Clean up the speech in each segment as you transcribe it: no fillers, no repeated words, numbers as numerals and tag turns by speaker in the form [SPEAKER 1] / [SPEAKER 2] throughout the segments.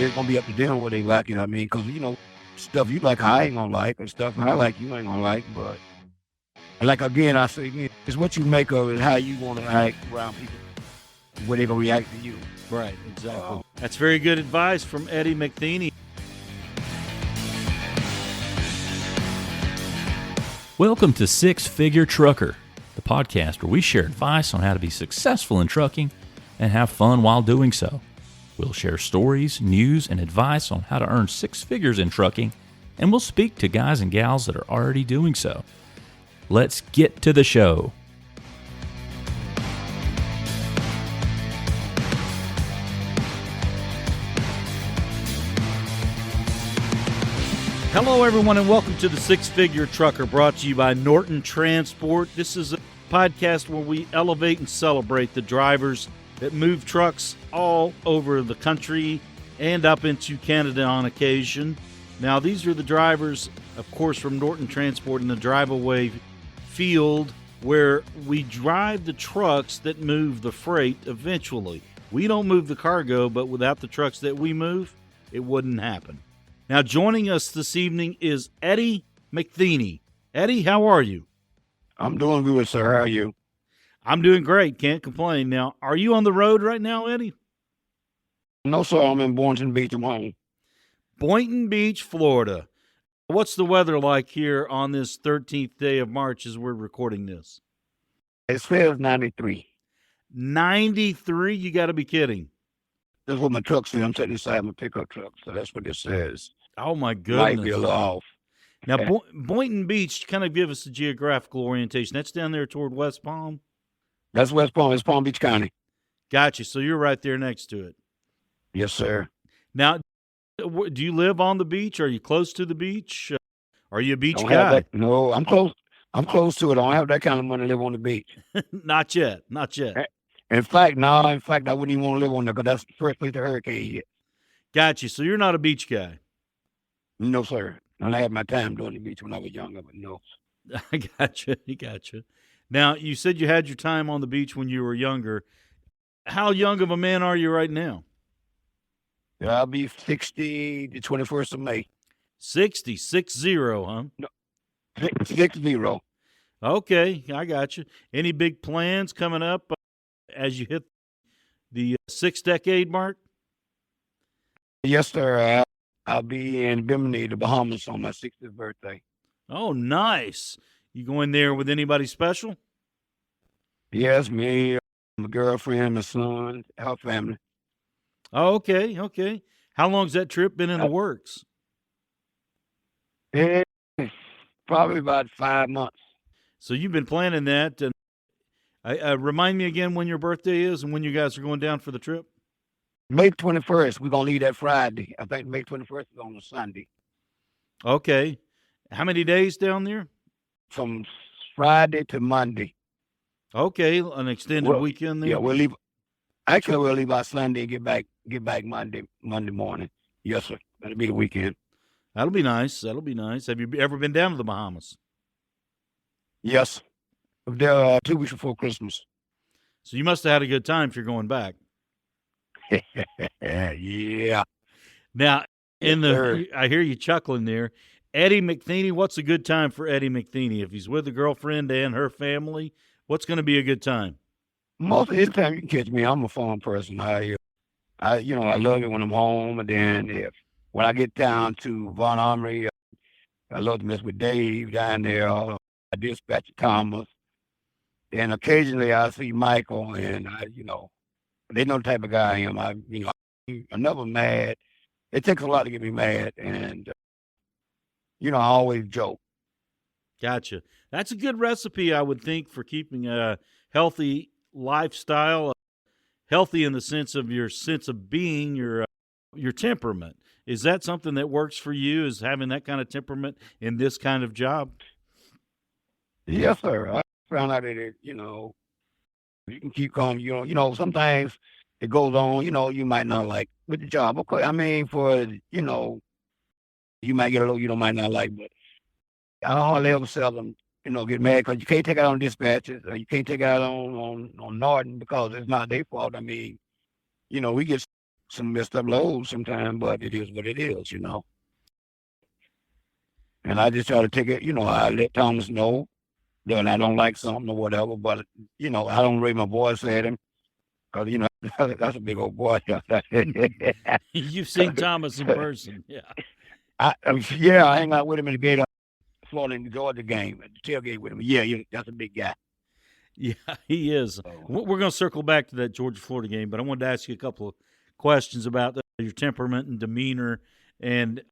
[SPEAKER 1] it's gonna be up to them what they like. You know what I mean? Because stuff you like, I ain't gonna like, and stuff I like, you ain't gonna like. But like again, I say again, it's what you make of it, how you want to act around people, where they gonna react to you.
[SPEAKER 2] Right, exactly. That's very good advice from Eddie McTheney.
[SPEAKER 3] Welcome to Six Figure Trucker, the podcast where we share advice on how to be successful in trucking and have fun while doing so. We'll share stories, news, and advice on how to earn six figures in trucking, and we'll speak to guys and gals that are already doing so. Let's get to the show.
[SPEAKER 2] Hello, everyone, and welcome to the Six Figure Trucker, brought to you by Norton Transport. This is a podcast where we elevate and celebrate the drivers that move trucks all over the country and up into Canada on occasion. Now, these are the drivers, of course, from Norton Transport in the Driveaway field, where we drive the trucks that move the freight eventually. We don't move the cargo, but without the trucks that we move, it wouldn't happen. Now, joining us this evening is Eddie McTheney. Eddie, how are you?
[SPEAKER 1] I'm doing good, sir. How are you?
[SPEAKER 2] I'm doing great. Can't complain. Now, are you on the road right now, Eddie?
[SPEAKER 1] No, sir. I'm in Boynton Beach, Hawaii.
[SPEAKER 2] Boynton Beach, Florida. What's the weather like here on this 13th day of March as we're recording this?
[SPEAKER 1] It says 93.
[SPEAKER 2] 93? You got to be kidding.
[SPEAKER 1] That's what my truck says. I'm sitting inside my pickup truck, so that's what it says.
[SPEAKER 2] Oh, my goodness.
[SPEAKER 1] Might be a little off.
[SPEAKER 2] Now, Boynton Beach, kind of give us a geographical orientation. That's down there toward West Palm?
[SPEAKER 1] That's West Palm. It's Palm Beach County.
[SPEAKER 2] Gotcha. So you're right there next to it.
[SPEAKER 1] Yes, sir.
[SPEAKER 2] Now, do you live on the beach? Are you close to the beach? Are you a beach guy?
[SPEAKER 1] No, I'm close. I'm close to it. I don't have that kind of money to live on the beach.
[SPEAKER 2] Not yet. Not yet.
[SPEAKER 1] In fact, I wouldn't even want to live on there because that's the first place the hurricane hit.
[SPEAKER 2] Gotcha. So you're not a beach guy.
[SPEAKER 1] No, sir. And I had my time doing the beach when I was younger, but no.
[SPEAKER 2] I gotcha. Now, you said you had your time on the beach when you were younger. How young of a man are you right now?
[SPEAKER 1] I'll be 60 the 21st of May.
[SPEAKER 2] 60, 60, huh?
[SPEAKER 1] No, 60.
[SPEAKER 2] Okay, I got you. Any big plans coming up as you hit the sixth decade mark?
[SPEAKER 1] Yes, sir. I'll be in Bimini, the Bahamas, on my 60th birthday.
[SPEAKER 2] Oh, nice. You going there with anybody special?
[SPEAKER 1] Yes, me, my girlfriend, my son, our family.
[SPEAKER 2] Oh, okay. How long's that trip been in the works?
[SPEAKER 1] It's probably about 5 months.
[SPEAKER 2] So you've been planning that. And remind me again when your birthday is and when you guys are going down for the trip.
[SPEAKER 1] May 21st. We're going to leave that Friday. I think May 21st is on a Sunday.
[SPEAKER 2] Okay. How many days down there?
[SPEAKER 1] From Friday to Monday.
[SPEAKER 2] Okay, an extended weekend there?
[SPEAKER 1] Yeah, we'll leave. Actually, we'll leave out Sunday and get back Monday morning. Yes, sir. That'll be the weekend.
[SPEAKER 2] That'll be nice. Have you ever been down to the Bahamas?
[SPEAKER 1] Yes. There 2 weeks before Christmas.
[SPEAKER 2] So you must have had a good time if you're going back.
[SPEAKER 1] Yeah.
[SPEAKER 2] Now, I hear you chuckling there. Eddie McTheney, what's a good time for Eddie McTheney? If he's with a girlfriend and her family, what's going to be a good time?
[SPEAKER 1] Most of his time you can catch me. I'm a fun person. I love it when I'm home, and then when I get down to Von Armory, I love to mess with Dave down there. I dispatch Thomas, and occasionally I see Michael, and they know the type of guy I am. I'm never mad. It takes a lot to get me mad, and I always joke.
[SPEAKER 2] Gotcha. That's a good recipe, I would think, for keeping a healthy lifestyle, healthy in the sense of your sense of being, your temperament. Is that something that works for you, is having that kind of temperament in this kind of job?
[SPEAKER 1] Yes, sir. I found out that, you can keep calm. Sometimes it goes on, you might not like with the job. Okay, I mean, you might get a little you might not like, but I hardly ever seldom, get mad because you can't take it out on dispatchers or you can't take it out on Norton because it's not their fault. I mean, we get some messed up loads sometimes, but it is what it is, And I just try to take it, I let Thomas know that I don't like something or whatever, but, I don't raise my voice at him because, that's a big old boy.
[SPEAKER 2] You've seen Thomas in person, yeah.
[SPEAKER 1] Yeah, I hang out with him in the Gators, Florida and Georgia game at the tailgate with him. Yeah, that's a big guy.
[SPEAKER 2] Yeah, he is.
[SPEAKER 1] So,
[SPEAKER 2] We're going to circle back to that Georgia-Florida game, but I wanted to ask you a couple of questions about your temperament and demeanor. And,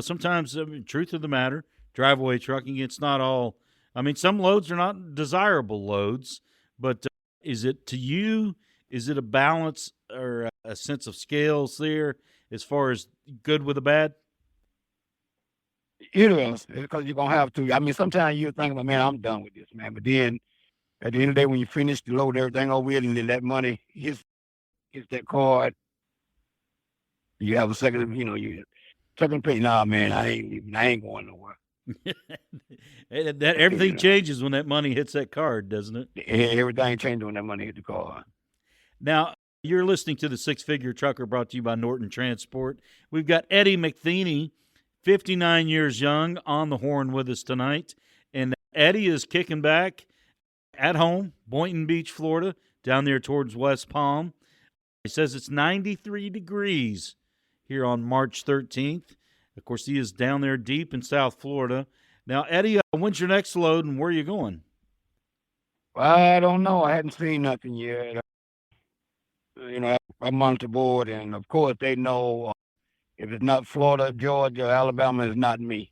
[SPEAKER 2] sometimes, truth of the matter, driveway trucking, it's not all – some loads are not desirable loads, but is it to you, is it a balance or a sense of scales there as far as good with the bad?
[SPEAKER 1] it is, because you're going to have to. Sometimes you think, man, I'm done with this, man. But then at the end of the day, when you finish the load, everything over it, and then that money hits that card, you have a second, you second pay. Nah, man, I ain't going nowhere.
[SPEAKER 2] That everything changes when that money hits that card, doesn't it?
[SPEAKER 1] Everything changes when that money hits the card.
[SPEAKER 2] Now, you're listening to the Six Figure Trucker, brought to you by Norton Transport. We've got Eddie McTheney, 59 years young, on the horn with us tonight. And Eddie is kicking back at home, Boynton Beach, Florida, down there towards West Palm. He says it's 93 degrees here on March 13th. Of course, he is down there deep in South Florida. Now, Eddie, when's your next load and where are you going?
[SPEAKER 1] I don't know. I hadn't seen nothing yet. I'm on the board, and of course, they know if it's not Florida, Georgia, Alabama, it's not me.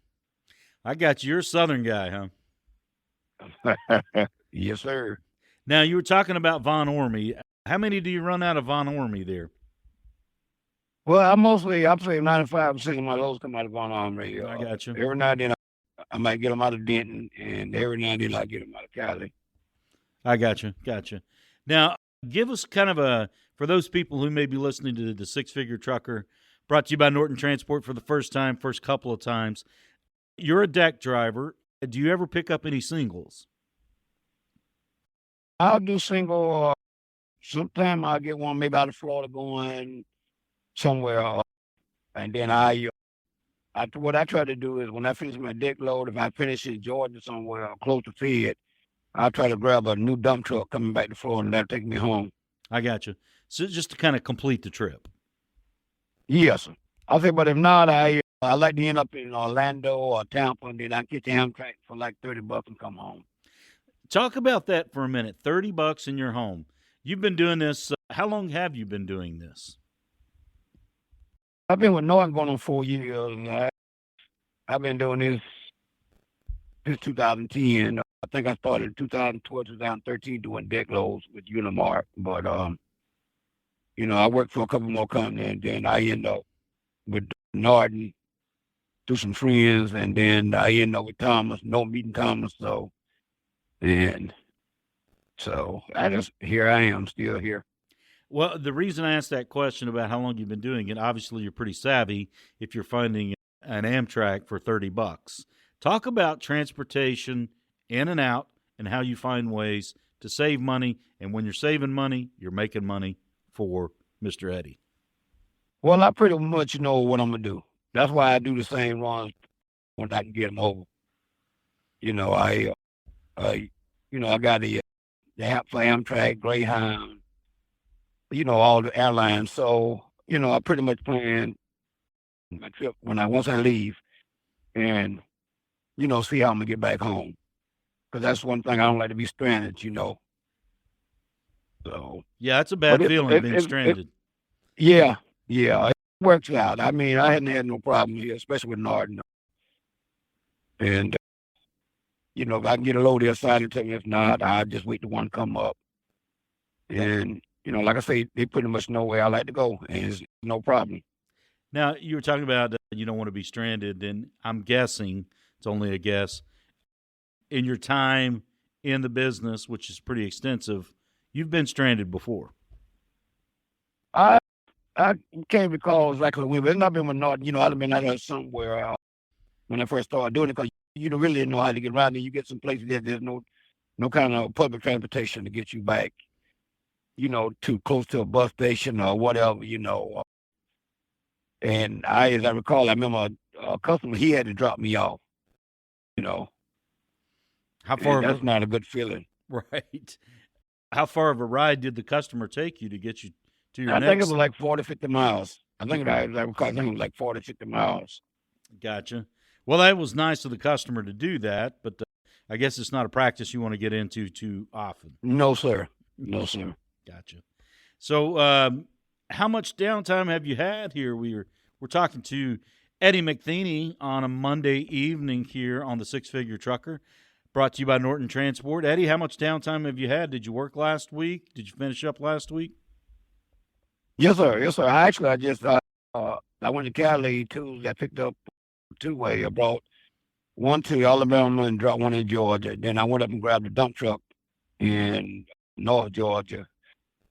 [SPEAKER 2] I got you. You're a Southern guy,
[SPEAKER 1] huh? Yes, sir.
[SPEAKER 2] Now, you were talking about Von Ormy. How many do you run out of Von Ormy there?
[SPEAKER 1] Well, I'd say 95% of my loads come out of Von Ormy.
[SPEAKER 2] I got you.
[SPEAKER 1] Every now and then I might get them out of Denton, and every now and then I get them out of Cali.
[SPEAKER 2] I got you. Now, give us kind of for those people who may be listening to the Six Figure Trucker, brought to you by Norton Transport for the first couple of times. You're a deck driver. Do you ever pick up any singles?
[SPEAKER 1] I'll do single. Sometime I'll get one maybe out of Florida going somewhere. And then what I try to do is when I finish my deck load, if I finish in Georgia somewhere or close to Fed, I'll try to grab a new dump truck coming back to Florida, and that'll take me home.
[SPEAKER 2] I got you. So just to kind of complete the trip.
[SPEAKER 1] Yes, sir. I'll say, but if not, I like to end up in Orlando or Tampa, and then I get the Amtrak for like $30 and come home.
[SPEAKER 2] Talk about that for a minute. $30 in your home. You've been doing this. How long have you been doing this?
[SPEAKER 1] I've been with Norton going on 4 years. I've been doing this since 2010. I think I started in 2012, 2013 doing deck loads with Unimark. But, I worked for a couple more companies, and then I end up with Norton through some friends, and then I end up with Thomas, meeting Thomas. So here I am, still here.
[SPEAKER 2] Well, the reason I asked that question about how long you've been doing it, obviously you're pretty savvy if you're finding an Amtrak for $30. Talk about transportation in and out and how you find ways to save money. And when you're saving money, you're making money for Mr. Eddie.
[SPEAKER 1] Well, I pretty much know what I'm going to do. That's why I do the same runs when I can get them over. I got the app for Amtrak, Greyhound, all the airlines. So, I pretty much plan my trip once I leave and, see how I'm going to get back home. Because that's one thing I don't like to be stranded, So.
[SPEAKER 2] Yeah, that's a bad feeling, being stranded.
[SPEAKER 1] Yeah, it works out. I hadn't had no problem here, especially with Norton. And, if I can get a load there, side and tell me if not, I'll just wait till one come up. And, like I say, they pretty much know where I like to go, and it's no problem.
[SPEAKER 2] Now, you were talking about you don't want to be stranded, and I'm guessing, it's only a guess, in your time in the business, which is pretty extensive, you've been stranded before.
[SPEAKER 1] I can't recall exactly when, but it's not been with Norton. I'd have been out there somewhere when I first started doing it, because you don't really know how to get around there. You get some places that there's no kind of public transportation to get you back, too close to a bus station or whatever, And as I recall, I remember a customer, he had to drop me off, you know,
[SPEAKER 2] How far
[SPEAKER 1] and
[SPEAKER 2] of
[SPEAKER 1] that's
[SPEAKER 2] a
[SPEAKER 1] not a good feeling.
[SPEAKER 2] right? How far of a ride did the customer take you to get you to your
[SPEAKER 1] I think it
[SPEAKER 2] next?
[SPEAKER 1] was like 40, 50 miles. I think I recall, I think it was like 40, 50 miles.
[SPEAKER 2] Gotcha. Well, that was nice of the customer to do that, but I guess it's not a practice you want to get into too often.
[SPEAKER 1] No, sir. No, sir.
[SPEAKER 2] Gotcha. So, how much downtime have you had here? We're talking to Eddie McTheney on a Monday evening here on the Six Figure Trucker, brought to you by Norton Transport. Eddie, how much downtime have you had? Did you work last week? Did you finish up last week?
[SPEAKER 1] Yes, sir. Yes, sir. I just I went to Cali Tuesday. I picked up two-way. I brought one to Alabama and dropped one in Georgia. Then I went up and grabbed a dump truck in North Georgia,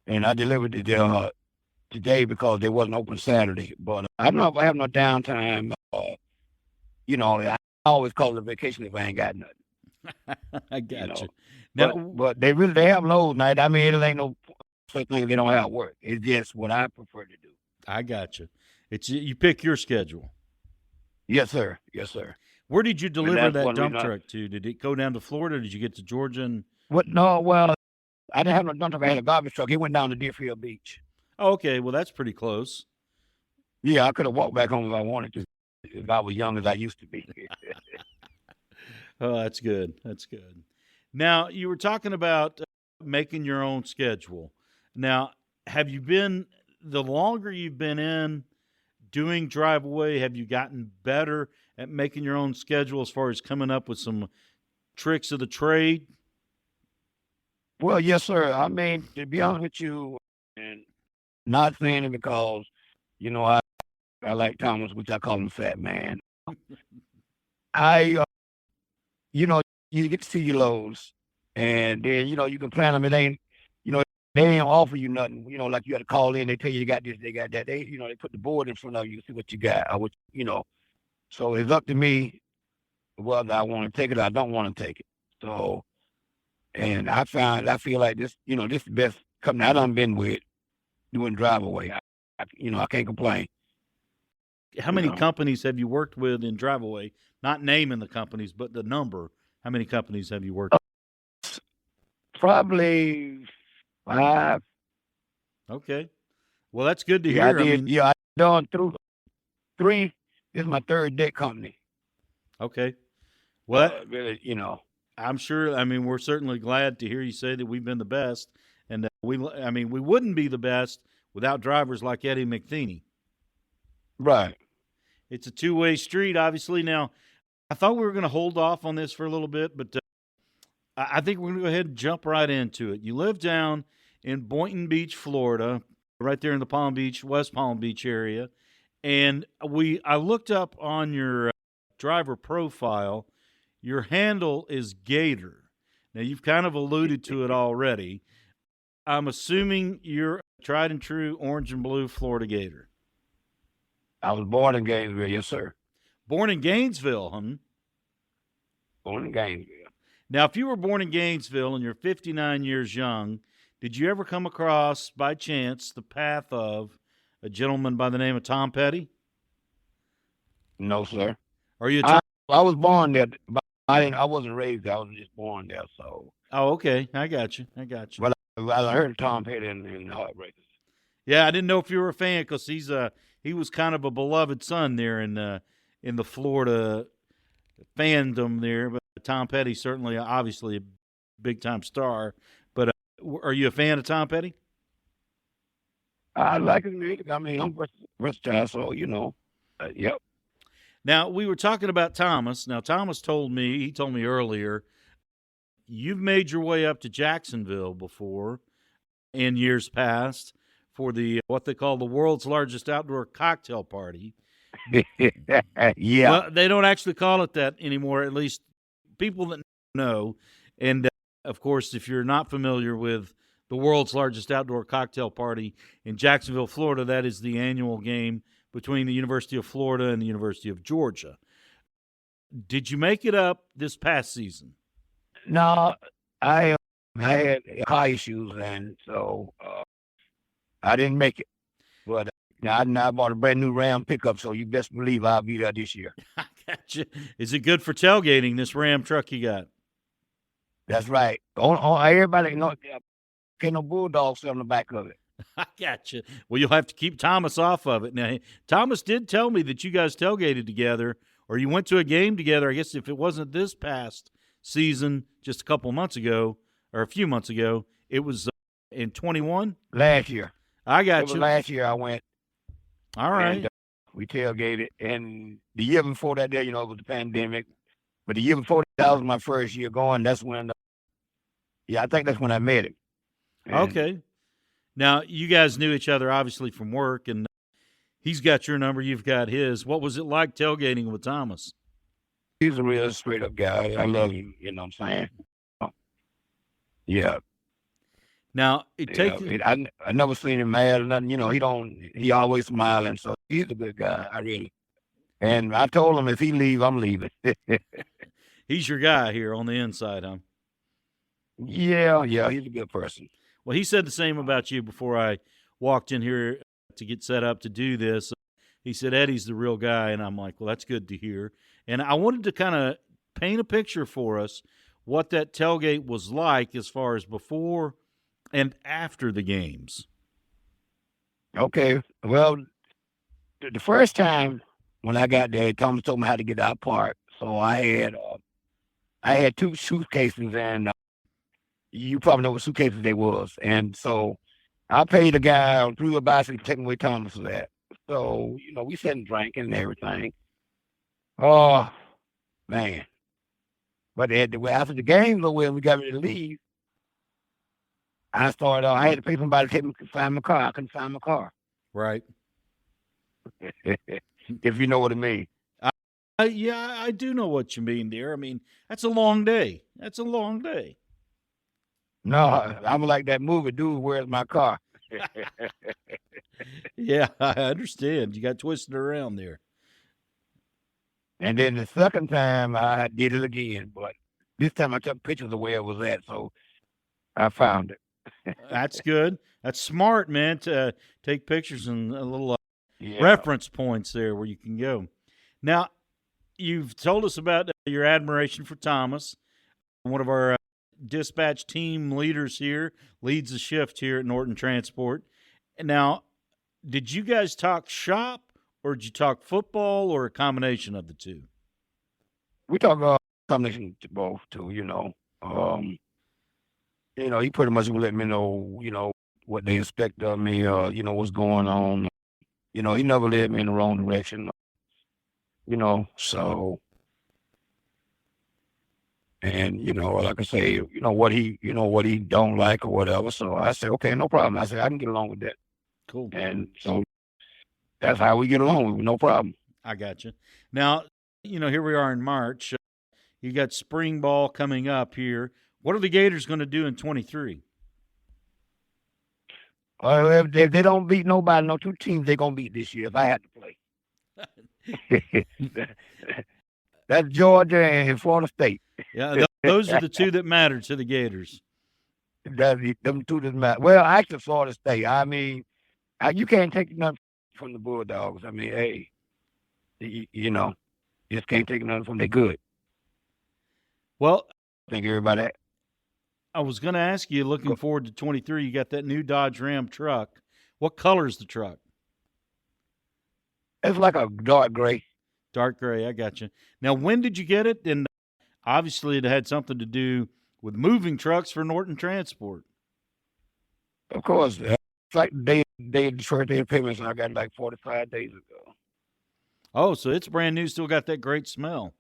[SPEAKER 1] and I delivered it today because they wasn't open Saturday. But I don't know if I have no downtime. I always call it a vacation if I ain't got nothing.
[SPEAKER 2] I
[SPEAKER 1] You
[SPEAKER 2] gotcha.
[SPEAKER 1] know,
[SPEAKER 2] Now,
[SPEAKER 1] but they have loads night. I mean, it ain't no such thing they don't have work. It's just what I prefer to do.
[SPEAKER 2] I gotcha. It's you pick your schedule.
[SPEAKER 1] Yes, sir. Yes, sir.
[SPEAKER 2] Where did you
[SPEAKER 1] And
[SPEAKER 2] deliver
[SPEAKER 1] that's
[SPEAKER 2] that
[SPEAKER 1] one
[SPEAKER 2] dump
[SPEAKER 1] reason.
[SPEAKER 2] truck to? Did it go down to Florida? Did you get to Georgia? And
[SPEAKER 1] Well, I didn't have no dump truck. I had a garbage truck. It went down to Deerfield Beach.
[SPEAKER 2] oh, okay, well that's pretty close.
[SPEAKER 1] Yeah, I could have walked back home if I wanted to, if I was young as I used to be.
[SPEAKER 2] Oh, that's good. That's good. Now you were talking about making your own schedule. Now, have you been the longer you've been in doing Driveaway? Have you gotten better at making your own schedule as far as coming up with some tricks of the trade?
[SPEAKER 1] Well, yes, sir. I mean, to be honest with you, and not saying it because, you know, I like Thomas, which I call him Fat Man. I, you know, you get to see your lows, and then, you can plan them. It ain't, you know, they ain't offer you nothing. Like you got to call in, they tell you got this, they got that. They put the board in front of you to see what you got, or what. So it's up to me whether I want to take it or I don't want to take it. So, and I feel like this is the best company I done been with doing Driveaway. I can't complain.
[SPEAKER 2] How
[SPEAKER 1] You
[SPEAKER 2] many
[SPEAKER 1] know,
[SPEAKER 2] companies have you worked with in Driveaway? Not naming the companies, but the number. How many companies have you worked
[SPEAKER 1] probably 5.
[SPEAKER 2] with? Okay. Well, that's good to
[SPEAKER 1] Yeah, I
[SPEAKER 2] hear. I
[SPEAKER 1] did.
[SPEAKER 2] mean,
[SPEAKER 1] Yeah, I done through 3. This is my third debt company.
[SPEAKER 2] okay. Well,
[SPEAKER 1] Really.
[SPEAKER 2] I'm sure. I mean, we're certainly glad to hear you say that we've been the best, and I mean, we wouldn't be the best without drivers like Eddie McTheney.
[SPEAKER 1] Right.
[SPEAKER 2] It's a two-way street, obviously. Now, I thought we were going to hold off on this for a little bit, but I think we're going to go ahead and jump right into it. You live down in Boynton Beach, Florida, right there in the West Palm Beach area, and I looked up on your driver profile. Your handle is Gator. Now, you've kind of alluded to it already. I'm assuming you're a tried and true orange and blue Florida Gator.
[SPEAKER 1] I was born in Gainesville. Yes, sir.
[SPEAKER 2] Born in Gainesville, huh?
[SPEAKER 1] Born in Gainesville.
[SPEAKER 2] Now, if you were born in Gainesville and you're 59 years young, did you ever come across, by chance, the path of a gentleman by the name of Tom Petty?
[SPEAKER 1] No, sir.
[SPEAKER 2] Are you a
[SPEAKER 1] I
[SPEAKER 2] Tom?
[SPEAKER 1] I was born there, but I wasn't raised there. I was just born there. So,
[SPEAKER 2] Oh, okay. I got you.
[SPEAKER 1] but I heard Tom Petty in Heartbreakers.
[SPEAKER 2] Yeah, I didn't know if you were a fan because he was kind of a beloved son there in the Florida fandom there. But Tom Petty certainly, obviously, a big time star. But are you a fan of Tom Petty?
[SPEAKER 1] I like his music. I mean, I'm versatile, so yep.
[SPEAKER 2] Now we were talking about Thomas. Now Thomas told me earlier you've made your way up to Jacksonville before in years past for the what they call the world's largest outdoor cocktail party.
[SPEAKER 1] Yeah.
[SPEAKER 2] Well, they don't actually call it that anymore, at least people that know. And of course, if you're not familiar with the world's largest outdoor cocktail party in Jacksonville, Florida, that is the annual game between the University of Florida and the University of Georgia. Did you make it up this past season?
[SPEAKER 1] No, I had car issues, and so I didn't make it. But Now I bought a brand new Ram pickup, so you best believe I'll be there this year.
[SPEAKER 2] I gotcha. Is it good for tailgating, this Ram truck you got?
[SPEAKER 1] That's right. Everybody, can't no bulldogs on the back of it.
[SPEAKER 2] I gotcha. Well, you'll have to keep Thomas off of it. Now, Thomas did tell me that you guys tailgated together, or you went to a game together. I guess if it wasn't this past season, just a couple months ago, or a few months ago, it was in 21?
[SPEAKER 1] Last year.
[SPEAKER 2] I got
[SPEAKER 1] It was
[SPEAKER 2] you.
[SPEAKER 1] last year I went.
[SPEAKER 2] All right.
[SPEAKER 1] And, we tailgated. And the year before that, it was the pandemic. But the year before that was my first year going. That's when, I think that's when I met him. And
[SPEAKER 2] Okay. Now, you guys knew each other, obviously, from work, and he's got your number. You've got his. What was it like tailgating with Thomas?
[SPEAKER 1] he's a real straight up guy. I love him. You know what I'm saying? Yeah.
[SPEAKER 2] Now, it takes
[SPEAKER 1] I never seen him mad or nothing. He always smiling. So he's a good guy. And I told him if he leave, I'm leaving.
[SPEAKER 2] he's your guy here on the inside, huh?
[SPEAKER 1] Yeah, he's a good person.
[SPEAKER 2] Well, he said the same about you before I walked in here to get set up to do this. He said, Eddie's the real guy. And I'm like, well, that's good to hear. And I wanted to kind of paint a picture for us what that tailgate was like as far as before and after the games.
[SPEAKER 1] Okay. Well, the first time when I got there, Thomas told me how to get out park. So I had two suitcases, and you probably know what suitcases they was. And so I paid a guy through a bicycle to take away Thomas for that. So, we sat and drank and everything. Oh, man. But after the game over and we got ready to leave, I had to pay somebody to take me to find my car. I couldn't find my car.
[SPEAKER 2] Right.
[SPEAKER 1] If you know what I mean.
[SPEAKER 2] Yeah, I do know what you mean there. I mean, that's a long day.
[SPEAKER 1] No, I'm like that movie, dude, where's my car?
[SPEAKER 2] Yeah, I understand. You got twisted around there.
[SPEAKER 1] And then the second time I did it again, but this time I took pictures of where it was at, so I found it.
[SPEAKER 2] That's good. That's smart, man, to take pictures and a little
[SPEAKER 1] Yeah.
[SPEAKER 2] reference points there where you can go. Now, you've told us about your admiration for Thomas, one of our dispatch team leaders here, leads the shift here at Norton Transport. Now, did you guys talk shop, or did you talk football, or a combination of the two?
[SPEAKER 1] We talk combination to both too, he pretty much would let me know, what they expect of me, what's going on. He never led me in the wrong direction, so. And, like I say, what he don't like or whatever. So I said, okay, no problem. I said, I can get along with that.
[SPEAKER 2] Cool.
[SPEAKER 1] And so that's how we get along, no problem.
[SPEAKER 2] I got you. Now, here we are in March. You got spring ball coming up here. What are the Gators going to do in 23?
[SPEAKER 1] If they don't beat nobody, no two teams they're going to beat this year if I had to play. That's Georgia and Florida State.
[SPEAKER 2] Yeah, those are the two that matter to the Gators.
[SPEAKER 1] Them two doesn't matter. Well, actually, Florida State. I mean, you can't take nothing from the Bulldogs. I mean, hey, you just can't take nothing from them. They're good.
[SPEAKER 2] Well,
[SPEAKER 1] I think everybody.
[SPEAKER 2] I was going to ask you, looking forward to 23, you got that new Dodge Ram truck. What color is the truck?
[SPEAKER 1] It's like a dark gray.
[SPEAKER 2] Dark gray, I got you. Now, when did you get it? And obviously it had something to do with moving trucks for Norton Transport.
[SPEAKER 1] Of course. It's like the first day of payments I got like 45 days ago.
[SPEAKER 2] Oh, so it's brand new, still got that great smell.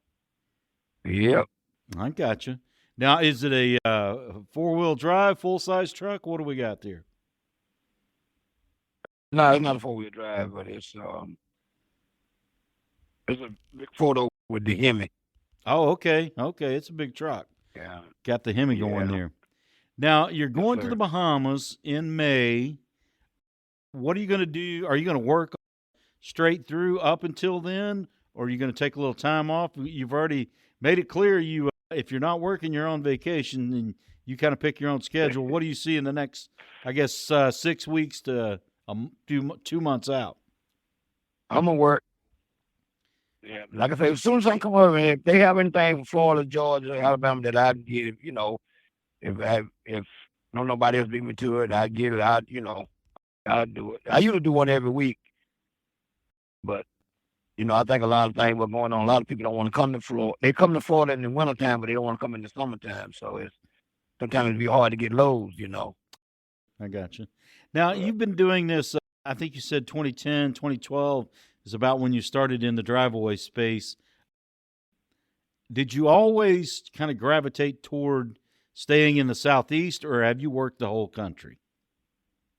[SPEAKER 1] Yep.
[SPEAKER 2] I got you. Now, is it a four-wheel drive, full-size truck? What do we got there?
[SPEAKER 1] No, it's not a four-wheel drive, but it's a big photo with the Hemi.
[SPEAKER 2] Oh, okay. Okay, it's a big truck.
[SPEAKER 1] Yeah.
[SPEAKER 2] Got the Hemi going there. Now, you're going to the Bahamas in May. What are you going to do? Are you going to work straight through up until then, or are you going to take a little time off? You've already made it clear if you're not working, you're on vacation, and you kind of pick your own schedule. What do you see in the next, I guess, 6 weeks to 2 months out?
[SPEAKER 1] I'm gonna work. Yeah, like I say, as soon as I come over, if they have anything from Florida, Georgia, Alabama that I get, if no nobody else beat me to it, I get it. I'll do it. I usually do one every week, but I think a lot of things what's going on. A lot of people don't want to come to Florida. They come to Florida in the wintertime, but they don't want to come in the summertime. So it's sometimes it be hard to get loads.
[SPEAKER 2] I got you. Now, you've been doing this, I think you said 2010, 2012 is about when you started in the Driveaway space. Did you always kind of gravitate toward staying in the Southeast, or have you worked the whole country?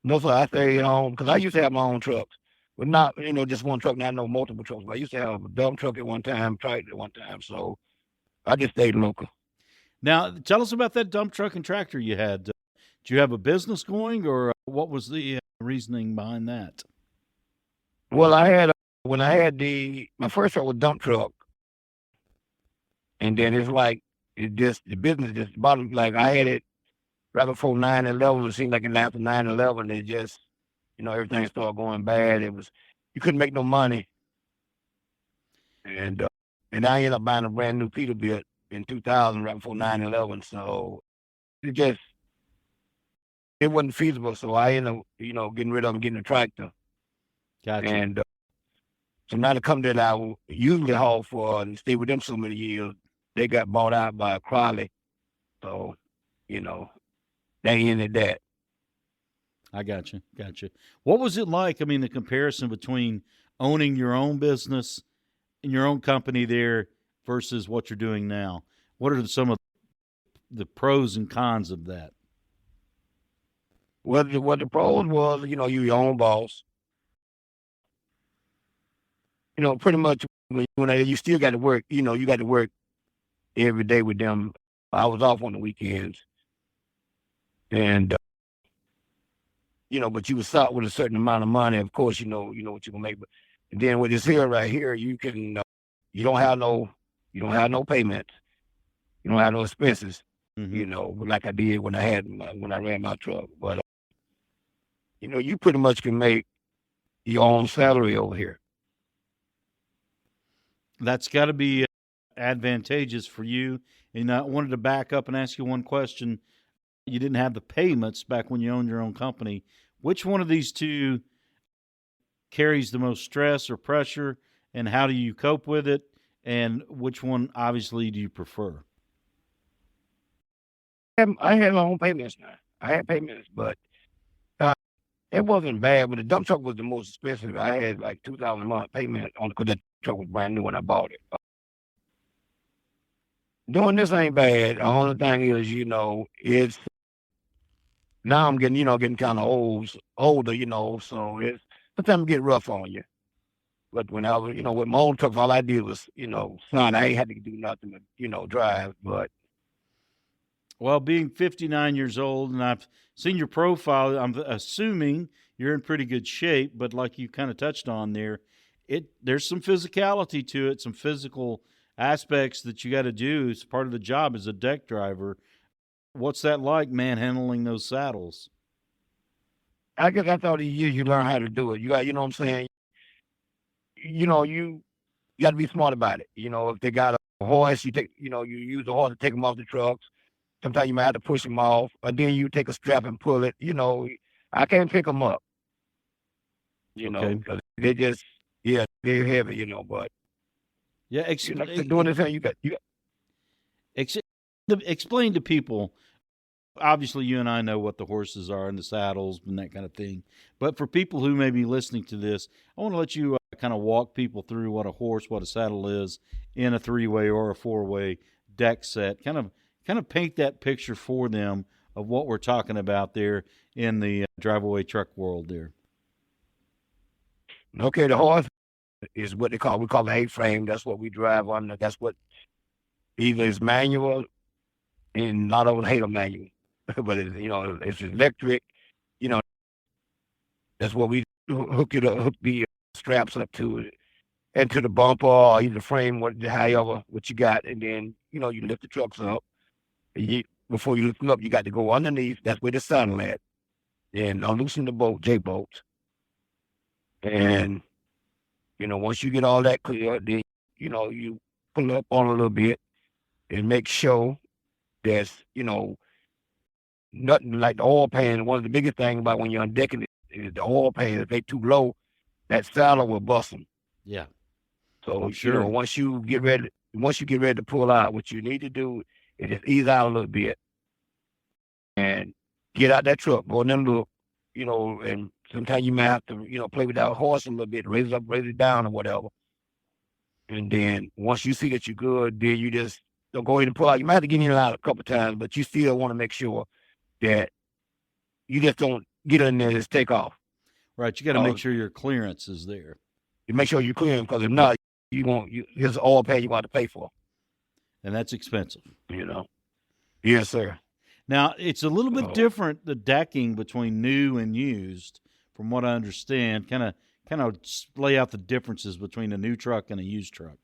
[SPEAKER 1] No, sir, I stay home because I used to have my own trucks, but not just one truck. Not no multiple trucks. But I used to have a dump truck at one time, tractor at one time. So I just stayed local.
[SPEAKER 2] Now, tell us about that dump truck and tractor you had. Did you have a business going, or what was the reasoning behind that?
[SPEAKER 1] Well, I had when I had my first truck was dump truck, and then it's like the business just bottom. Like I had it right before 9/11. It seemed like it after 9/11, it just everything started going bad. You couldn't make no money, and I ended up buying a brand new Peterbilt in 2000 right before 9/11. So it wasn't feasible. So I ended up getting rid of them, getting a tractor.
[SPEAKER 2] Gotcha.
[SPEAKER 1] And so now the company that I usually haul for and stay with them so many years, they got bought out by Crowley. So they ended that.
[SPEAKER 2] I got you. What was it like? I mean, the comparison between owning your own business and your own company there versus what you're doing now. What are some of the pros and cons of that?
[SPEAKER 1] Well, what the pros was, you your own boss. Pretty much when you still got to work, you got to work every day with them. I was off on the weekends. And, but you was out with a certain amount of money. Of course, you know what you're gonna make. But then with this here right here, you can, you don't have no payments. You don't have no expenses. Like I did when I ran my truck. But you pretty much can make your own salary over here.
[SPEAKER 2] That's got to be advantageous for you. And I wanted to back up and ask you one question. You didn't have the payments back when you owned your own company. Which one of these two carries the most stress or pressure, and how do you cope with it? And which one, obviously, do you prefer?
[SPEAKER 1] I had my own payments now. I had payments, but it wasn't bad. But the dump truck was the most expensive. I had like $2,000 a month payment on because that truck was brand new when I bought it. Doing this ain't bad. The only thing is, it's now I'm getting kind of older, so it's sometimes get rough on you. But when I was, with my own trucks, all I did was, son, I ain't had to do nothing but, drive. But
[SPEAKER 2] well, being 59 years old, and I've seen your profile, I'm assuming you're in pretty good shape. But like you kind of touched on there's some physicality to it, some physical aspects that you got to do as part of the job as a deck driver. What's that like, manhandling those saddles?
[SPEAKER 1] I guess that's all the years you learn how to do it. You got, what I'm saying? You got to be smart about it. If they got a horse, you use the horse to take them off the trucks. Sometimes you might have to push them off, or then you take a strap and pull it. I can't pick them up. Because they just, they're heavy. But doing this thing, you got.
[SPEAKER 2] Explain to people. Obviously, you and I know what the horses are and the saddles and that kind of thing. But for people who may be listening to this, I want to let you kind of walk people through what a horse, what a saddle is in a 3-way or a 4-way deck set. Kind of paint that picture for them of what we're talking about there in the Driveaway truck world there.
[SPEAKER 1] Okay, the horse is what we call the A-frame. That's what we drive on. That's what either is manual, and a lot of them hate a manual. But it's electric. That's what we hook the straps up to it, and to the bumper or either frame, however what you got, and then you lift the trucks up. Before you lift them up, you got to go underneath. That's where the saddle at, and unloosen the J bolts, and Once you get all that clear, then, you pull up on a little bit and make sure there's, nothing like the oil pan. One of the biggest things about when you're undecking it is the oil pan. If they too low, that saddle will bust them.
[SPEAKER 2] Yeah.
[SPEAKER 1] So,
[SPEAKER 2] I'm sure.
[SPEAKER 1] once you get ready to pull out, what you need to do is just ease out a little bit and get out that truck, go in them look, and sometimes you might have to, play with that horse a little bit, raise it up, raise it down or whatever. And then once you see that you're good, then you just don't go ahead and pull out. You might have to get in and out a couple of times, but you still want to make sure that you just don't get in there and just take off.
[SPEAKER 2] Right. You got to make sure your clearance is there.
[SPEAKER 1] You make sure you're clearing, because if not, here's an oil pan you want to pay for.
[SPEAKER 2] And that's expensive.
[SPEAKER 1] Yes, sir.
[SPEAKER 2] Now, it's a little bit different, the decking between new and used, from what I understand. Kind of lay out the differences between a new truck and a used truck.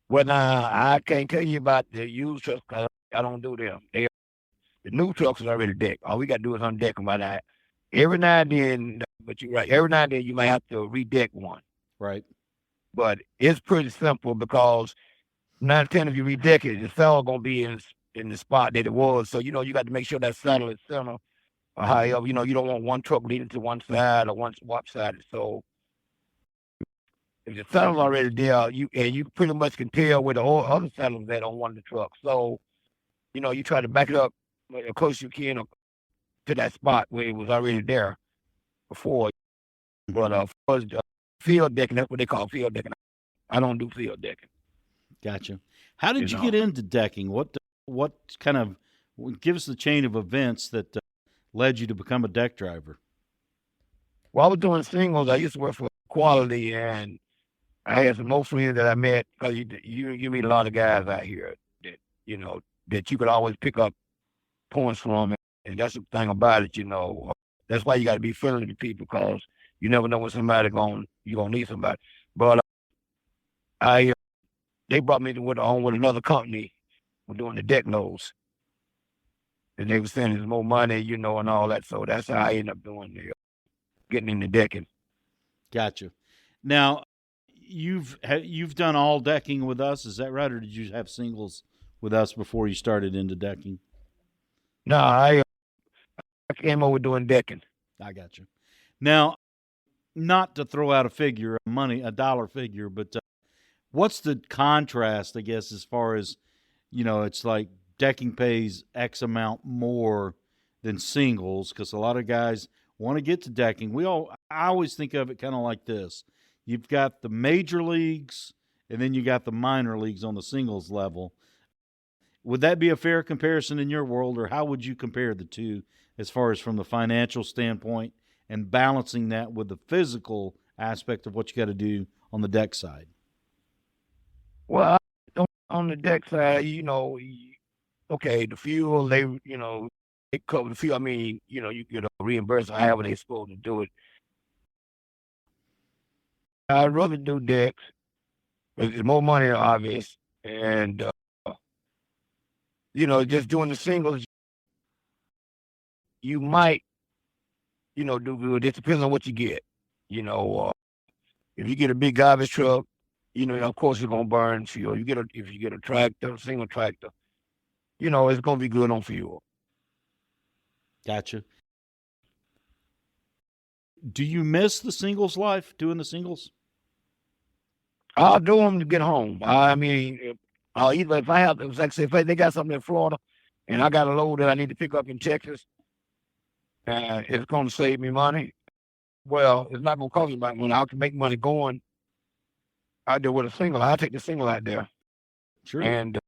[SPEAKER 1] Well, now, I can't tell you about the used trucks because I don't do them. The new trucks is already decked. All we got to do is undeck them by that. Every now and then, but you're right, every now and then you might have to redeck one.
[SPEAKER 2] Right.
[SPEAKER 1] But it's pretty simple, because 9 out of 10 if you redeck it, the saddle going to be in the spot that it was. So, you got to make sure that saddle is center or however. You don't want one truck leading to one side or one swap side. So if the saddle's already there, you pretty much can tell where the other saddle's at on one of the trucks. So, you try to back it up as close as you can to that spot where it was already there before. But for field decking, that's what they call field decking. I don't do field decking.
[SPEAKER 2] Gotcha. How did you get into decking? What kind of give us the chain of events that led you to become a deck driver?
[SPEAKER 1] Well, I was doing singles. I used to work for Quality, and I had some more friends that I met, because you meet a lot of guys out here that that you could always pick up points from, and that's the thing about it. That's why you got to be friendly to people, because you never know when you're gonna need somebody. But they brought me with another company. We're doing the deck loads, and they were sending us more money, and all that. So that's how I ended up doing getting into decking.
[SPEAKER 2] Gotcha. Now, you've done all decking with us, is that right, or did you have singles with us before you started into decking?
[SPEAKER 1] No, I came over doing decking.
[SPEAKER 2] I got you. Now, not to throw out a dollar figure, but what's the contrast, I guess, as far as, it's like decking pays X amount more than singles, because a lot of guys want to get to decking. I always think of it kind of like this. You've got the major leagues, and then you got the minor leagues on the singles level. Would that be a fair comparison in your world, or how would you compare the two as far as from the financial standpoint and balancing that with the physical aspect of what you got to do on the deck side?
[SPEAKER 1] Well, on the deck side, okay, the fuel, they cover the fuel. I mean, you get a reimbursed however they're supposed to do it. I'd rather do decks, because it's more money, obvious, and just doing the singles, you might, do good. It depends on what you get. If you get a big garbage truck, of course it's gonna burn fuel. If you get a tractor, single tractor, it's gonna be good on fuel.
[SPEAKER 2] Gotcha. Do you miss the singles life, doing the singles?
[SPEAKER 1] I'll do them to get home. I mean, I'll either, if I have, like say, if they got something in Florida and I got a load that I need to pick up in Texas, and it's going to save me money. Well, it's not going to cost me money. I can make money going out there with a single. I'll take the single out there.
[SPEAKER 2] Sure.
[SPEAKER 1] And,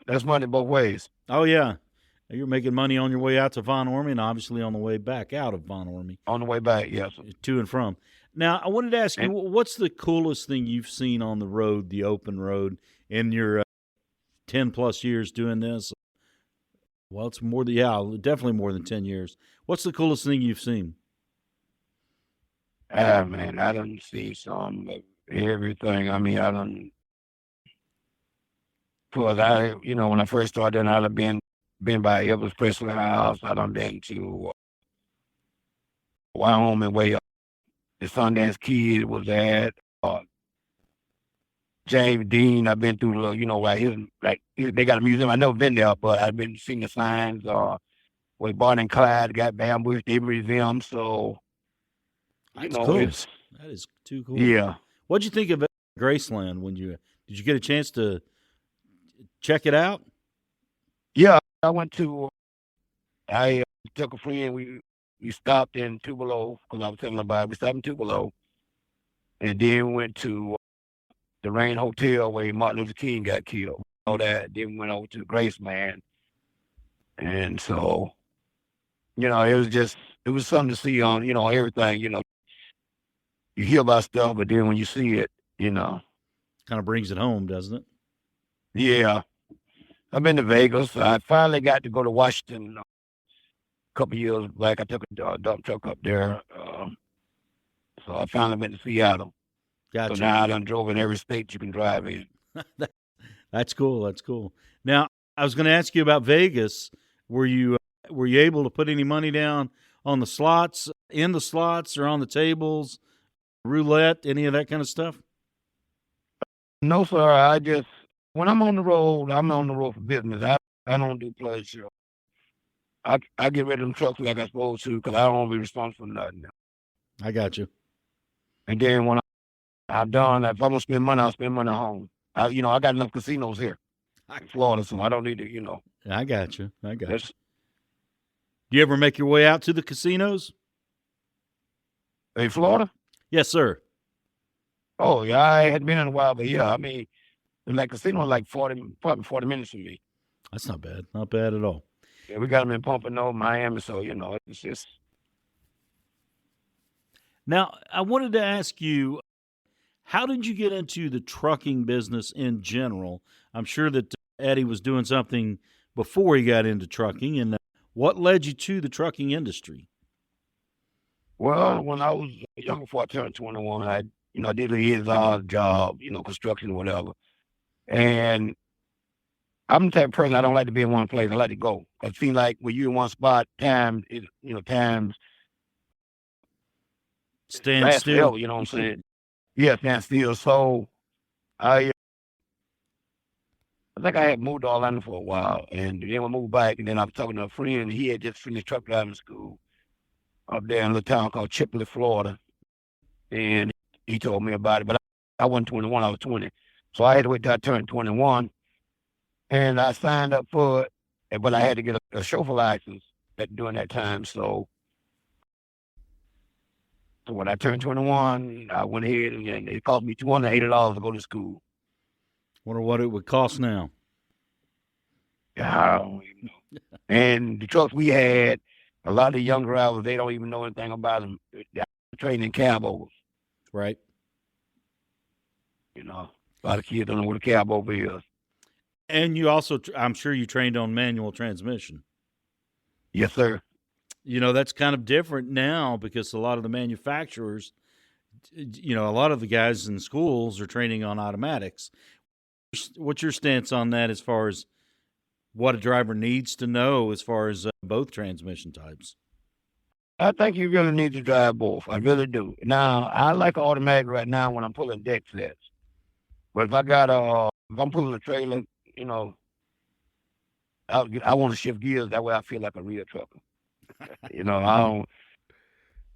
[SPEAKER 1] that's money both ways.
[SPEAKER 2] Oh, yeah. You're making money on your way out to Von Ormy and obviously on the way back out of Von Ormy.
[SPEAKER 1] On the way back, yes.
[SPEAKER 2] To and from. Now, I wanted to ask you, what's the coolest thing you've seen on the road, the open road, in your 10-plus years doing this? Well, it's definitely more than 10 years. What's the coolest thing you've seen?
[SPEAKER 1] Man, I done see some of everything. I mean, because when I first started, I done been by Elvis Presley house. I done been to Wyoming way up the Sundance Kid was at. James Dean, I've been through, they got a museum. I never been there, but I've been seeing the signs. With Barney and Clyde got ambushed, they museum. So,
[SPEAKER 2] That's cool.
[SPEAKER 1] it's,
[SPEAKER 2] That is too cool.
[SPEAKER 1] yeah.
[SPEAKER 2] What'd you think of Graceland did you get a chance to check it out?
[SPEAKER 1] Yeah, I took a friend, we stopped in Tupelo, because I was telling about it. We stopped in Tupelo, and then went to the Rain Hotel where Martin Luther King got killed. All that. Then we went over to Graceland. And so, it was something to see on, everything, you hear about stuff, but then when you see it,
[SPEAKER 2] Kind of brings it home, doesn't it?
[SPEAKER 1] yeah. I've been to Vegas. I finally got to go to Washington a couple years back. I took a dump truck up there. So I finally been to Seattle.
[SPEAKER 2] Gotcha.
[SPEAKER 1] So now I done drove in every state you can drive in.
[SPEAKER 2] That's cool. That's cool. Now, I was going to ask you about Vegas. Were you able to put any money down on the slots, in the slots, or on the tables, roulette, any of that kind of stuff?
[SPEAKER 1] No, sir. When I'm on the road for business. I don't do pleasure. I get rid of them trucks like I'm supposed to because I don't want to be responsible for nothing.
[SPEAKER 2] I got you.
[SPEAKER 1] And then when I'm done, if I'm going to spend money, I'll spend money at home. I got enough casinos here in Florida, so I don't need to,
[SPEAKER 2] I got you. Do you ever make your way out to the casinos?
[SPEAKER 1] In Florida?
[SPEAKER 2] Yes, sir.
[SPEAKER 1] Oh, yeah, I hadn't been in a while, but yeah, I mean, like casino like probably 40 minutes from me.
[SPEAKER 2] That's not bad. Not bad at all.
[SPEAKER 1] Yeah, we got them in Pompano, Miami, so, it's just.
[SPEAKER 2] Now, I wanted to ask you, how did you get into the trucking business in general? I'm sure that Eddie was doing something before he got into trucking, and what led you to the trucking industry?
[SPEAKER 1] Well, when I was young, before I turned 21, I did a year's job, construction or whatever. And I'm the type of person, I don't like to be in one place. I like to go. It seems like when you're in one spot, times
[SPEAKER 2] Stand
[SPEAKER 1] last
[SPEAKER 2] still.
[SPEAKER 1] forever, you know what I'm saying? Yeah, stand still. So I think I had moved to Orlando for a while, and then we moved back, and then I was talking to a friend. He had just finished truck driving school up there in a little town called Chipley, Florida, and he told me about it. But I wasn't 21; I was 20, so I had to wait till I turned 21, and I signed up for it. But I had to get a chauffeur license during that time. So when I turned 21, I went ahead and it cost me $280 to go to school.
[SPEAKER 2] Wonder what it would cost now.
[SPEAKER 1] I don't even know. And the trucks we had, a lot of the young drivers, they don't even know anything about them. They're training cab overs.
[SPEAKER 2] Right.
[SPEAKER 1] A lot of kids don't know what a cab over is.
[SPEAKER 2] And you also, I'm sure you trained on manual transmission.
[SPEAKER 1] Yes, sir.
[SPEAKER 2] That's kind of different now because a lot of the manufacturers, a lot of the guys in schools are training on automatics. What's your stance on that as far as what a driver needs to know as far as both transmission types?
[SPEAKER 1] I think you really need to drive both. I really do. Now, I like automatic right now when I'm pulling deck sets. But if I'm pulling a trailer, I want to shift gears. That way I feel like a real trucker. I don't.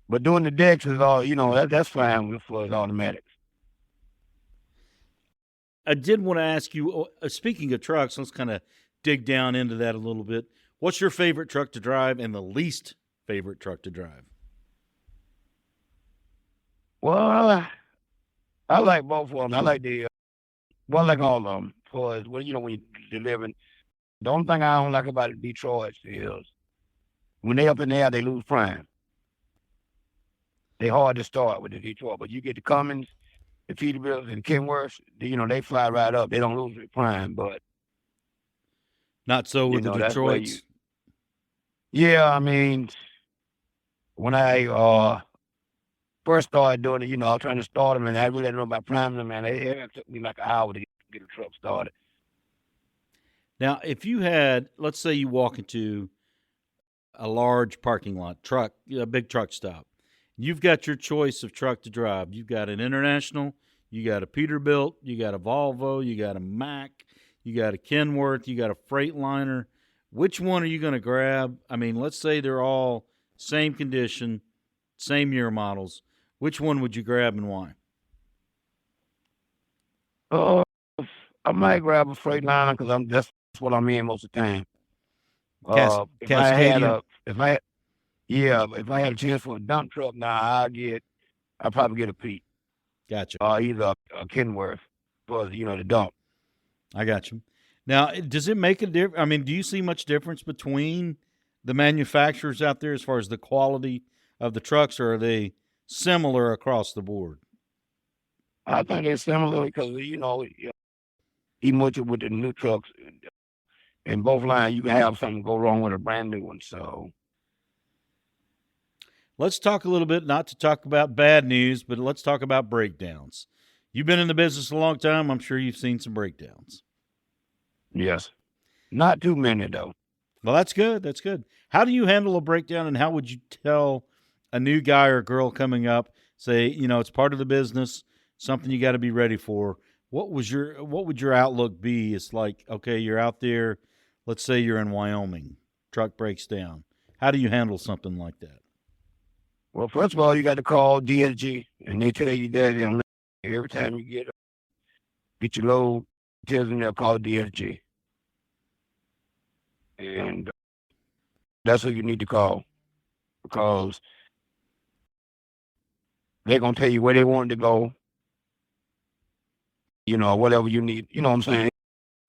[SPEAKER 1] But doing the decks is all, that's fine for automatics.
[SPEAKER 2] I did want to ask you, speaking of trucks, let's kind of dig down into that a little bit. What's your favorite truck to drive and the least favorite truck to drive?
[SPEAKER 1] Well, I like both of them. I like I like all of them. When you're delivering. The only thing I don't like about Detroit is when they up in the air, they lose prime. They hard to start with the Detroit, but you get the Cummins, the Peterbilts, and Kenworths, they fly right up. They don't lose their prime, but
[SPEAKER 2] not so with the Detroits.
[SPEAKER 1] Yeah, I mean, when I first started doing it, I was trying to start them, and I really didn't know about priming them, man. It took me like an hour to get a truck started.
[SPEAKER 2] Now, if you had, let's say you walk into a large parking lot, a big truck stop, You've got your choice of truck to drive. You've got an International, you got a Peterbilt, you got a Volvo, you got a Mack, you got a Kenworth, you got a Freightliner. Which one are you going to grab? I mean, let's say they're all same condition, same year models. Which one would you grab and why?
[SPEAKER 1] Uh, I might grab a Freightliner because that's what I'm in most of the time. If I had
[SPEAKER 2] Cascadia?
[SPEAKER 1] a, if I, yeah, if I had a chance for a dump truck, now I'd probably get a Pete,
[SPEAKER 2] Gotcha.
[SPEAKER 1] either a Kenworth for the dump.
[SPEAKER 2] I got you. Now, does it make a difference? I mean, do you see much difference between the manufacturers out there as far as the quality of the trucks, or are they similar across the board?
[SPEAKER 1] I think it's similar because even with the new trucks, in both lines, you can have something go wrong with a brand new one. So
[SPEAKER 2] Let's talk a little bit, not to talk about bad news, but let's talk about breakdowns. You've been in the business a long time. I'm sure you've seen some breakdowns.
[SPEAKER 1] yes, not too many though.
[SPEAKER 2] Well, that's good. That's good. How do you handle a breakdown, and how would you tell a new guy or girl coming up, say, it's part of the business, something you got to be ready for? What would your outlook be? It's like, okay, you're out there, let's say you're in Wyoming, truck breaks down. How do you handle something like that?
[SPEAKER 1] Well, first of all, you got to call DSG, and they tell you that every time you get your load, tell them they'll call DSG, and that's who you need to call because they're gonna tell you where they want it to go. Whatever you need. You know what I'm saying?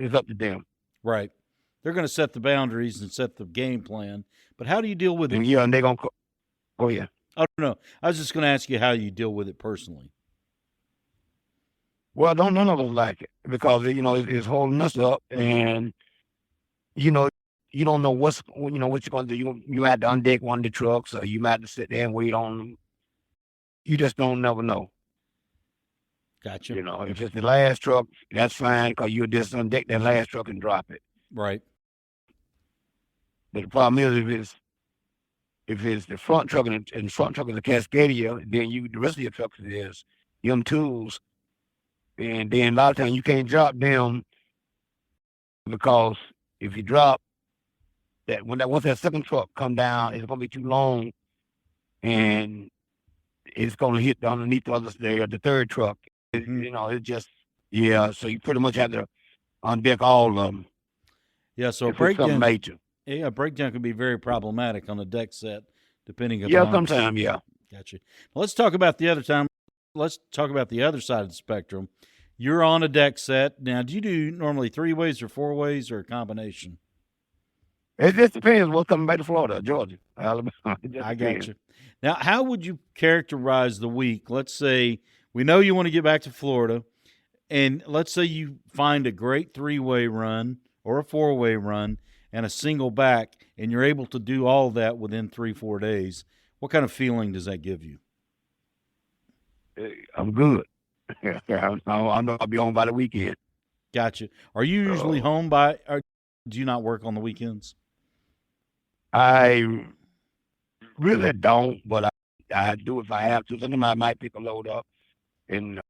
[SPEAKER 1] It's up to them.
[SPEAKER 2] Right. They're going to set the boundaries and set the game plan. But how do you deal with it?
[SPEAKER 1] And they're gonna call. Oh yeah.
[SPEAKER 2] Oh, no. I was just going to ask you how you deal with it personally.
[SPEAKER 1] Well, none of us like it because it's holding us up, and you don't know what you're gonna do. You might have to undeck one of the trucks, or you might have to sit there and wait on them. You just don't never know.
[SPEAKER 2] Gotcha.
[SPEAKER 1] If it's the last truck, that's fine because you'll just undeck that last truck and drop it.
[SPEAKER 2] Right.
[SPEAKER 1] But the problem is if it's the front truck and the front truck is a Cascadia, then the rest of your trucks is them tools, and then a lot of times you can't drop them because if you drop that once that second truck come down, it's gonna be too long, and it's gonna hit underneath the third truck. It just so you pretty much have to undeck all of them.
[SPEAKER 2] Yeah, so a
[SPEAKER 1] if it's something
[SPEAKER 2] breakdown,
[SPEAKER 1] major.
[SPEAKER 2] a breakdown can be very problematic on a deck set, depending upon.
[SPEAKER 1] Yeah, sometimes, yeah.
[SPEAKER 2] Gotcha. Well, let's talk about the other time. Let's talk about the other side of the spectrum. You're on a deck set. Now, do you do normally 3-ways or 4-ways or a combination?
[SPEAKER 1] It just depends what's coming back to Florida, Georgia, Alabama.
[SPEAKER 2] I got you. Now, how would you characterize the week? Let's say we know you want to get back to Florida, and let's say you find a great 3-way run or a 4-way run and a single back, and you're able to do all that within 3-4 days. What kind of feeling does that give you?
[SPEAKER 1] I'm good. I know I'll be home by the weekend.
[SPEAKER 2] Gotcha. Are you usually home by, or do you not work on the weekends?
[SPEAKER 1] I really don't, but I do if I have to. Sometimes I might pick a load up and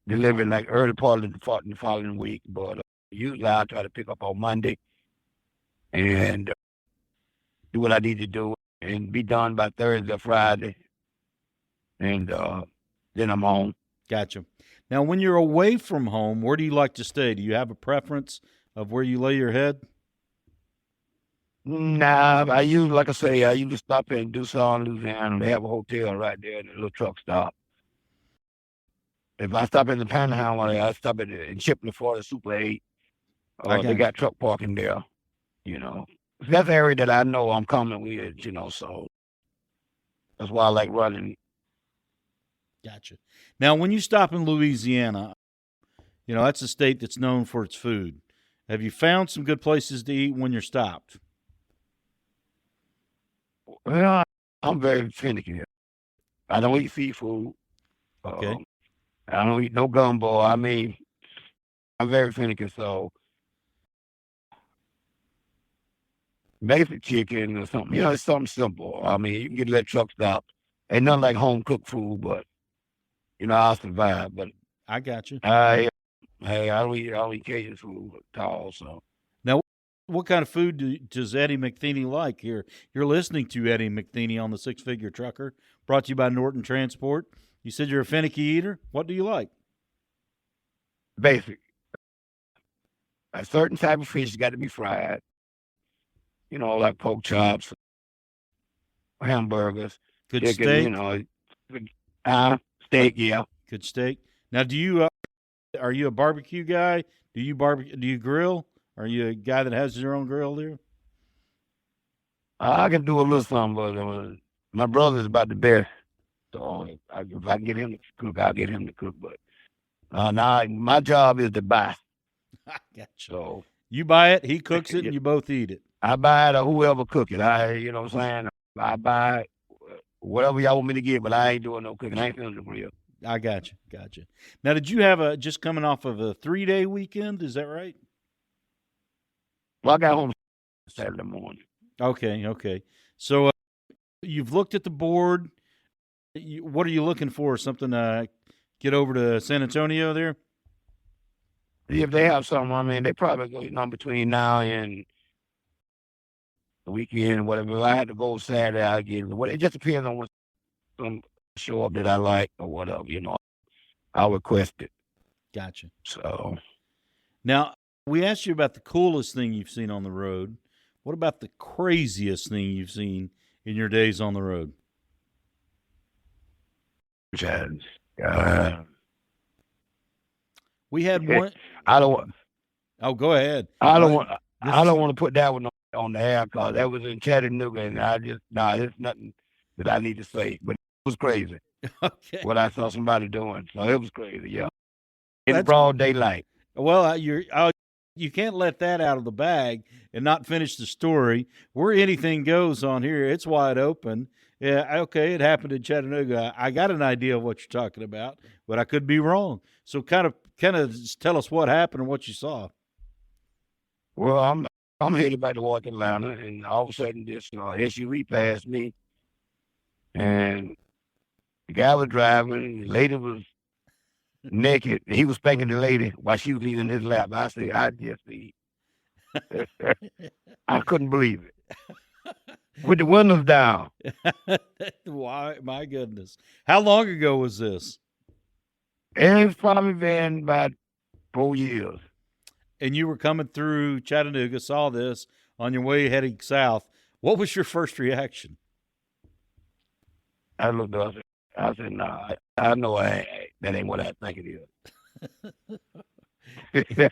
[SPEAKER 1] deliver it like early part of the following week. But usually I try to pick up on Monday and do what I need to do and be done by Thursday or Friday. And then I'm home.
[SPEAKER 2] Gotcha. Now, when you're away from home, where do you like to stay? Do you have a preference of where you lay your head?
[SPEAKER 1] Nah, I usually stop in Tucson, Louisiana. They have a hotel right there in the little truck stop. If I stop in the Panhandle, I stop in Chipley, Florida, Super 8. They got truck parking there, That's the area that I know I'm coming with, so that's why I like running.
[SPEAKER 2] Gotcha. Now, when you stop in Louisiana, that's a state that's known for its food. Have you found some good places to eat when you're stopped?
[SPEAKER 1] Well, I'm very finicky. I don't eat seafood.
[SPEAKER 2] Okay.
[SPEAKER 1] I don't eat no gumbo. I mean, I'm very finicky, so basic chicken or something. It's something simple. I mean, you can get that truck stop ain't nothing like home cooked food, but I'll survive. But
[SPEAKER 2] I got you.
[SPEAKER 1] I'll eat Cajun food at all. So
[SPEAKER 2] Now, what kind of food does Eddie McTheney like? You're listening to Eddie McTheney on the Six Figure Trucker, brought to you by Norton Transport. You said you're a finicky eater. What do you like?
[SPEAKER 1] basic, a certain type of fish got to be fried. Like pork chops, hamburgers,
[SPEAKER 2] Good
[SPEAKER 1] chicken.
[SPEAKER 2] steak.
[SPEAKER 1] Steak. Yeah.
[SPEAKER 2] Good steak. Now, are you a barbecue guy? Do you grill? Are you a guy that has your own grill there?
[SPEAKER 1] I can do a little something, but my brother's about the best. So if I can get him to cook, I'll get him to cook. But now my job is to buy.
[SPEAKER 2] I got you.
[SPEAKER 1] So
[SPEAKER 2] You buy it, he cooks it, and you both eat it.
[SPEAKER 1] I buy it or whoever cook it. You know what I'm saying? I buy it, whatever y'all want me to get, but I ain't doing no cooking. I ain't feeling the grill.
[SPEAKER 2] I got you. Now, did you have just coming off of a 3-day weekend? Is that right?
[SPEAKER 1] Well, I got home Saturday morning.
[SPEAKER 2] Okay. So you've looked at the board. What are you looking for? Something to get over to San Antonio there?
[SPEAKER 1] If they have something, I mean, they probably go between now and the weekend, whatever. If I had to go Saturday, I'll get it. It just depends on what some show up that I like or whatever, I'll request it.
[SPEAKER 2] Gotcha.
[SPEAKER 1] So
[SPEAKER 2] now, we asked you about the coolest thing you've seen on the road. What about the craziest thing you've seen in your days on the road? We had one.
[SPEAKER 1] I don't.
[SPEAKER 2] Oh, go ahead.
[SPEAKER 1] I don't want. I don't want to put that one on the air because that was in Chattanooga, and there's nothing that I need to say. But it was crazy.
[SPEAKER 2] Okay.
[SPEAKER 1] What I saw somebody doing, so it was crazy. Yeah, in broad daylight.
[SPEAKER 2] Well, you can't let that out of the bag and not finish the story. Where anything goes on here, it's wide open. Yeah, okay, it happened in Chattanooga. I got an idea of what you're talking about, but I could be wrong. So kind of tell us what happened and what you saw.
[SPEAKER 1] Well, I'm headed back to North Atlanta, and all of a sudden this SUV passed me, and the guy was driving. The lady was naked. He was spanking the lady while she was eating his lap. I said, I just eat. I couldn't believe it. With the windows down.
[SPEAKER 2] Why? My goodness. How long ago was this?
[SPEAKER 1] It's probably been about 4 years.
[SPEAKER 2] And you were coming through Chattanooga, saw this on your way heading south. What was your first reaction?
[SPEAKER 1] I looked up. I said, "Nah, I know that ain't what I think it is."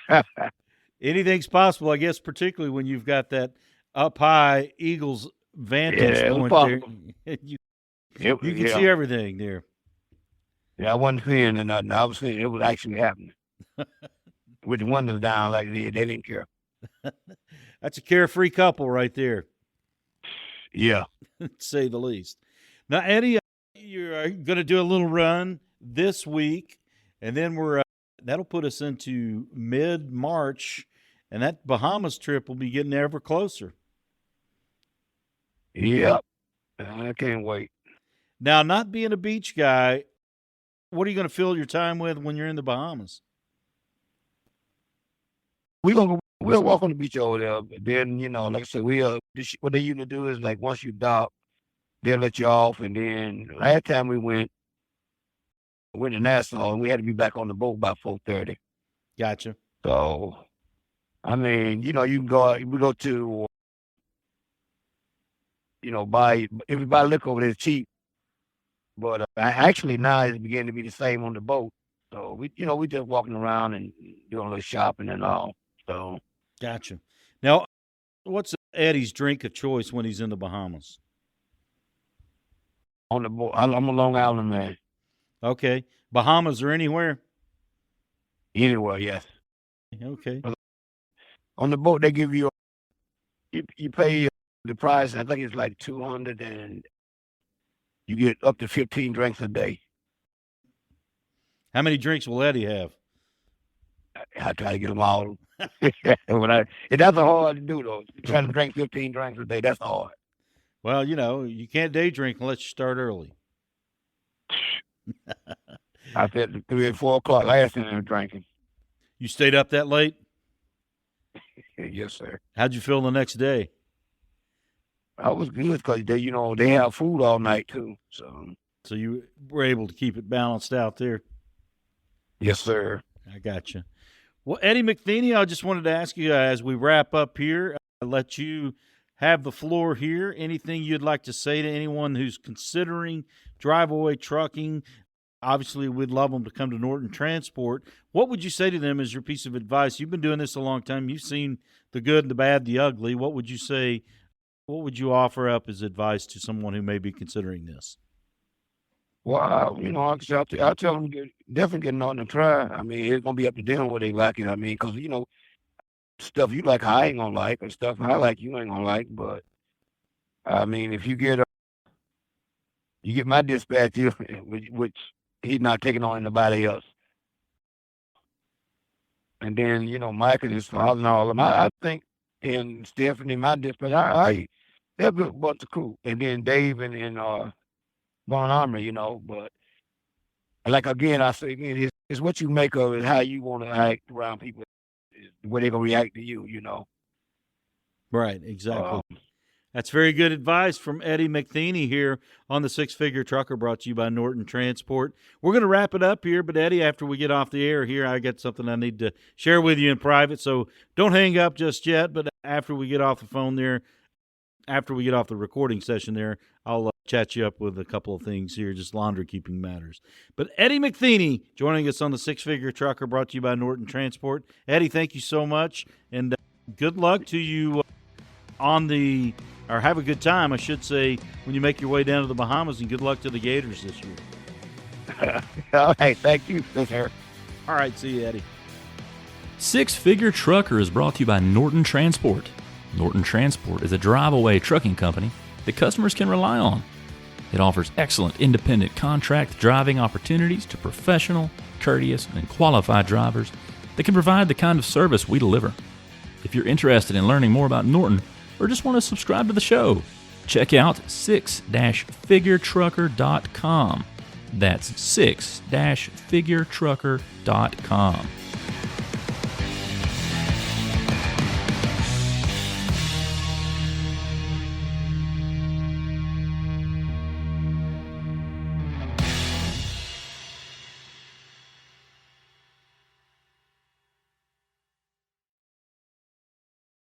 [SPEAKER 2] Anything's possible, I guess, particularly when you've got that up high Eagles vantage point there. You can see everything there.
[SPEAKER 1] Yeah, I wasn't seeing nothing. I was seeing it was actually happening. With the windows down like they didn't care.
[SPEAKER 2] That's a carefree couple right there.
[SPEAKER 1] Yeah.
[SPEAKER 2] To say the least. Now, Eddie, you're going to do a little run this week, and then that'll put us into mid-March, and that Bahamas trip will be getting ever closer.
[SPEAKER 1] Yep. I can't wait.
[SPEAKER 2] Now, not being a beach guy, what are you going to fill your time with when you're in the Bahamas?
[SPEAKER 1] We'll walk on the beach over there. But then, like I said, what they usually do is like once you dock, they'll let you off. And then last time we went to Nassau, and we had to be back on the boat by 4:30.
[SPEAKER 2] Gotcha.
[SPEAKER 1] So, I mean, you can go. We go to, if you buy liquor over there, it's cheap. But actually now it's beginning to be the same on the boat. So we just walking around and doing a little shopping and all. So.
[SPEAKER 2] Gotcha. Now, what's Eddie's drink of choice when he's in the Bahamas?
[SPEAKER 1] On the boat, I'm a Long Island man.
[SPEAKER 2] Okay. Bahamas or anywhere?
[SPEAKER 1] Anywhere, yes.
[SPEAKER 2] Okay.
[SPEAKER 1] On the boat, they give you pay the price. I think it's like $200, and you get up to 15 drinks a day.
[SPEAKER 2] How many drinks will Eddie have?
[SPEAKER 1] I try to get them all. That's hard to do, though. Trying to drink 15 drinks a day, that's hard.
[SPEAKER 2] Well, you can't day drink unless you start early.
[SPEAKER 1] I said 3 or 4 o'clock last night I was drinking.
[SPEAKER 2] You stayed up that late?
[SPEAKER 1] Yes, sir.
[SPEAKER 2] How'd you feel the next day?
[SPEAKER 1] I was good because they have food all night too.
[SPEAKER 2] So you were able to keep it balanced out there.
[SPEAKER 1] Yes, sir.
[SPEAKER 2] I got you. Well, Eddie McTheney, I just wanted to ask you as we wrap up here, I'll let you have the floor here. Anything you'd like to say to anyone who's considering Driveaway trucking? Obviously, we'd love them to come to Norton Transport. What would you say to them as your piece of advice? You've been doing this a long time. You've seen the good, the bad, the ugly. What would you say? What would you offer up as advice to someone who may be considering this?
[SPEAKER 1] Well, I'll tell them definitely get Norton to try. I mean, it's gonna be up to them what they like it. I mean, because stuff you like, I ain't gonna like, and stuff I like, you ain't gonna like. But I mean, if you get my dispatch, which he's not taking on anybody else, and then Michael is following all of them. I think, and Stephanie, my dispatch, they're a good bunch of crew, and then Dave and Von Armory, but like again, I say again, it's what you make of it, how you want to act around people, the way they're gonna react to you.
[SPEAKER 2] Right, exactly. That's very good advice from Eddie McTheney here on the Six Figure Trucker, brought to you by Norton Transport. We're going to wrap it up here, but Eddie, after we get off the air here, I got something I need to share with you in private, so don't hang up just yet, but after we get off the phone there, after we get off the recording session there, I'll chat you up with a couple of things here, just laundry keeping matters. But Eddie McTheney joining us on the Six Figure Trucker, brought to you by Norton Transport. Eddie, thank you so much, and good luck to you or have a good time, I should say, when you make your way down to the Bahamas, and good luck to the Gators this year.
[SPEAKER 1] All right, thank you, sir.
[SPEAKER 2] All right, see you, Eddie.
[SPEAKER 3] Six Figure Trucker is brought to you by Norton Transport. Norton Transport is a drive-away trucking company that customers can rely on. It offers excellent independent contract driving opportunities to professional, courteous, and qualified drivers that can provide the kind of service we deliver. If you're interested in learning more about Norton or just want to subscribe to the show, check out 6-figuretrucker.com. That's 6-figuretrucker.com.